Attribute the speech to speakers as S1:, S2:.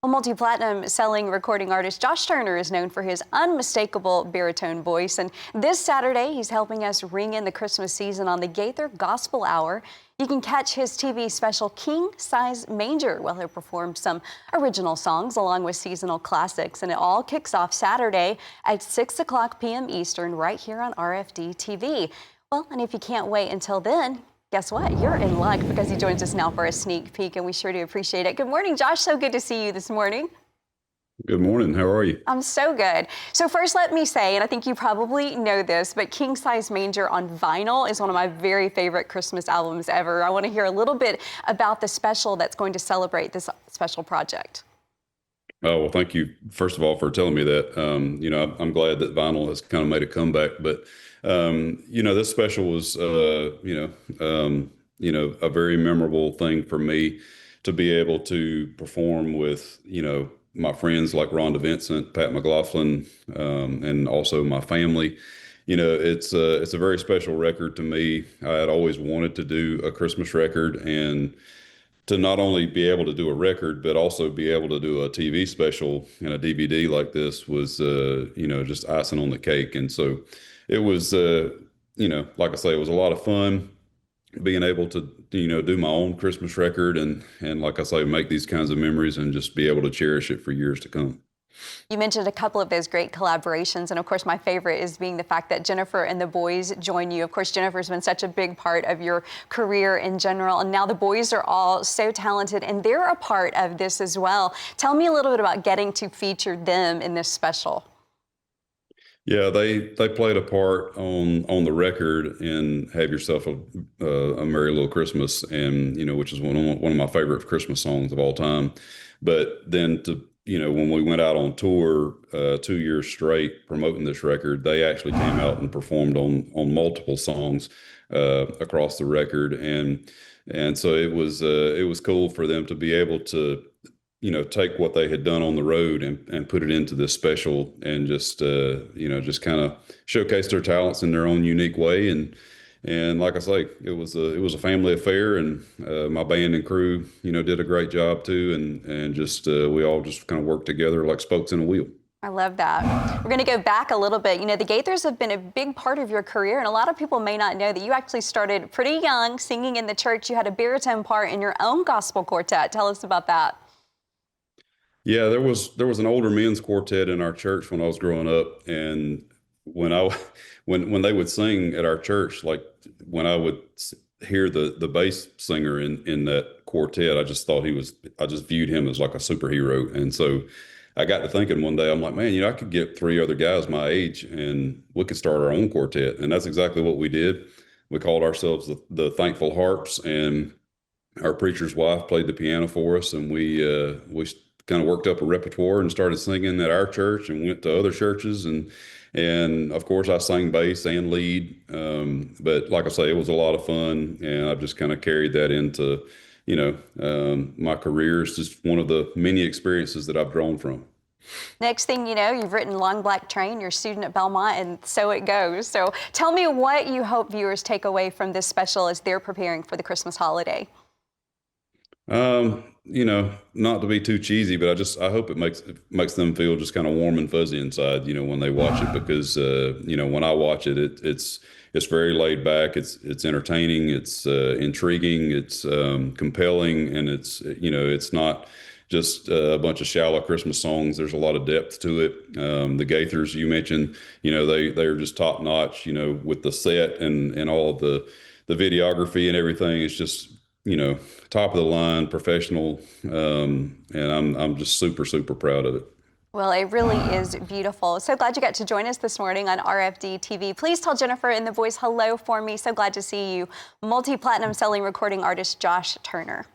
S1: Well, multi-platinum selling recording artist Josh Turner is known for his unmistakable baritone voice, and this Saturday he's helping us ring in the Christmas season on the Gaither Gospel Hour. You can catch his TV special King Size Manger while he'll perform some original songs along with seasonal classics, and it all kicks off Saturday at 6 o'clock p.m. Eastern right here on RFD-TV. Well, and if you can't wait until then, guess what? You're in luck because he joins us now for a sneak peek, and we sure do appreciate it. Good morning, Josh. So good to see you this morning.
S2: Good morning. How are you?
S1: I'm so good. So first, let me say, and I think you probably know this, but King Size Manger on vinyl is one of my very favorite Christmas albums ever. I want to hear a little bit about the special that's going to celebrate this special project.
S2: Oh, well, thank you, first of all, for telling me that. I'm glad that vinyl has kind of made a comeback, but this special was, a very memorable thing for me to be able to perform with, my friends like Rhonda Vincent, Pat McLaughlin, and also my family. It's a very special record to me. I had always wanted to do a Christmas record, and to not only be able to do a record, but also be able to do a TV special and a DVD like this was, just icing on the cake. And so it was, like I say, it was a lot of fun being able to, do my own Christmas record and like I say, make these kinds of memories and just be able to cherish it for years to come.
S1: You mentioned a couple of those great collaborations, and of course my favorite is being the fact that Jennifer and the boys join you. Of course, Jennifer's been such a big part of your career in general, and now the boys are all so talented, and they're a part of this as well. Tell me a little bit about getting to feature them in this special.
S2: Yeah, they played a part on the record in "Have Yourself a Merry Little Christmas," and which is one of my favorite Christmas songs of all time. But then when we went out on tour 2 years straight promoting this record, they actually came out and performed on multiple songs across the record, and so it was cool for them to be able to take what they had done on the road and put it into this special and just kind of showcase their talents in their own unique way. And like I say, it was a family affair, and my band and crew, did a great job too. And just we all just kind of worked together like spokes in a wheel.
S1: I love that. We're going to go back a little bit. The Gaithers have been a big part of your career, and a lot of people may not know that you actually started pretty young singing in the church. You had a baritone part in your own gospel quartet. Tell us about that.
S2: Yeah, there was an older men's quartet in our church when I was growing up, and when they would sing at our church, like when I would hear the bass singer in that quartet, I just viewed him as like a superhero. And so I got to thinking one day, I'm like, man, I could get 3 other guys my age and we could start our own quartet. And that's exactly what we did. We called ourselves the Thankful Harps, and our preacher's wife played the piano for us, and we kind of worked up a repertoire and started singing at our church and went to other churches. And of course I sang bass and lead. But like I say, it was a lot of fun, and I've just kind of carried that into, my career. It's just one of the many experiences that I've drawn from.
S1: Next thing you know, you've written Long Black Train, you're a student at Belmont, and so it goes. So tell me what you hope viewers take away from this special as they're preparing for the Christmas holiday.
S2: Not to be too cheesy, but I hope it makes them feel just kind of warm and fuzzy inside, when they watch it, because, when I watch it, it's very laid back. It's entertaining. It's intriguing. It's compelling. And it's not just a bunch of shallow Christmas songs. There's a lot of depth to it. The Gaithers you mentioned, they're just top notch, with the set and all of the videography and everything. It's just, top of the line, professional, and I'm just super, super proud of it.
S1: Well, it really is beautiful. So glad you got to join us this morning on RFD-TV. Please tell Jennifer and the boys hello for me. So glad to see you. Multi-platinum selling recording artist Josh Turner.